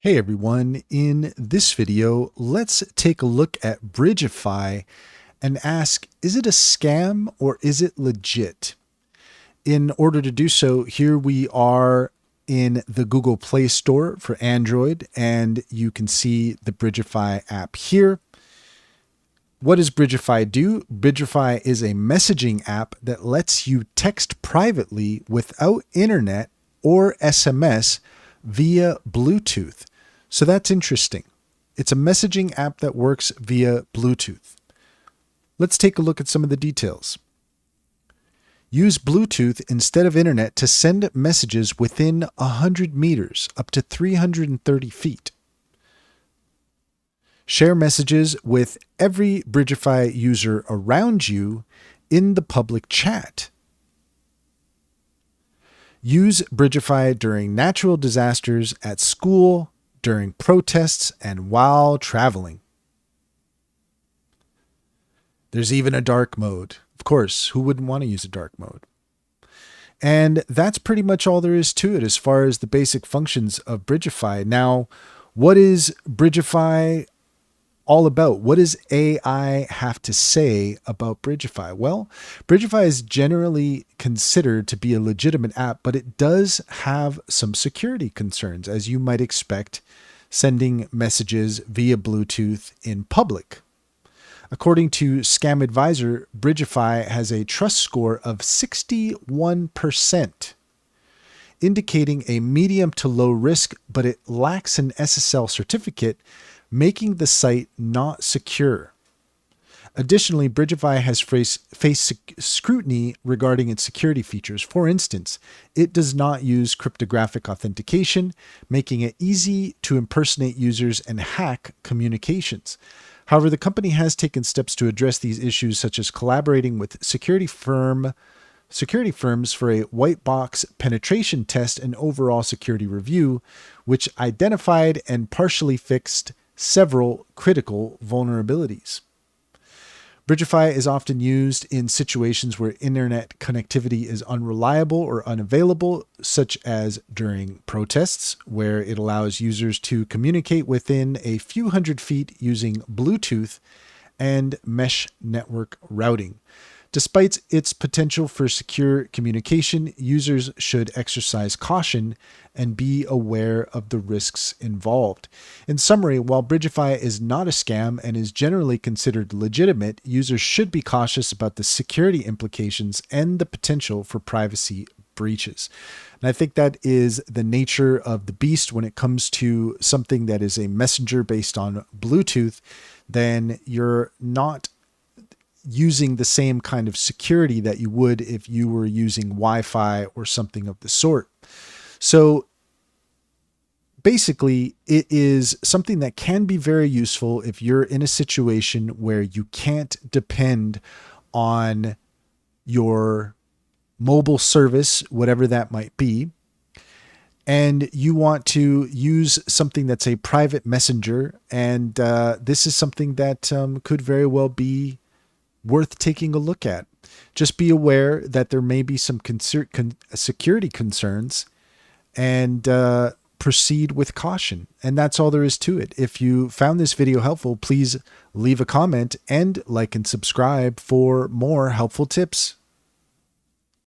Hey everyone, in this video, let's take a look at Bridgefy and ask, is it a scam or is it legit? In order to do so, here we are in the Google Play Store for Android, and you can see the Bridgefy app here. What does Bridgefy do? Bridgefy is a messaging app that lets you text privately without internet or SMS via Bluetooth. So that's interesting. It's a messaging app that works via Bluetooth. Let's take a look at some of the details. Use Bluetooth instead of internet to send messages within 100 meters, up to 330 feet. Share messages with every Bridgefy user around you in the public chat. Use Bridgefy during natural disasters, at school, during protests, and while traveling. There's even a dark mode. Of course, who wouldn't want to use a dark mode? And that's pretty much all there is to it as far as the basic functions of Bridgefy. Now, what is Bridgefy all about? What does AI have to say about Bridgefy? Well, Bridgefy is generally considered to be a legitimate app, but it does have some security concerns, as you might expect, sending messages via Bluetooth in public. According to Scam Advisor, Bridgefy has a trust score of 61%, indicating a medium to low risk, but it lacks an SSL certificate, making the site not secure. Additionally, Bridgefy has faced scrutiny regarding its security features. For instance, it does not use cryptographic authentication, making it easy to impersonate users and hack communications. However, the company has taken steps to address these issues, such as collaborating with security firms for a white box penetration test and overall security review, which identified and partially fixed several critical vulnerabilities. Bridgefy is often used in situations where internet connectivity is unreliable or unavailable, such as during protests, where it allows users to communicate within a few hundred feet using Bluetooth and mesh network routing. Despite its potential for secure communication, users should exercise caution and be aware of the risks involved. In summary, while Bridgefy is not a scam and is generally considered legitimate, users should be cautious about the security implications and the potential for privacy breaches. And I think that is the nature of the beast when it comes to something that is a messenger based on Bluetooth. Then you're not using the same kind of security that you would if you were using Wi-Fi or something of the sort. So basically, it is something that can be very useful if you're in a situation where you can't depend on your mobile service, whatever that might be, and you want to use something that's a private messenger. And this is something that could very well be worth taking a look at. Just be aware that there may be some security concerns, and proceed with caution. And that's all there is to it. If you found this video helpful, please leave a comment and like and subscribe for more helpful tips.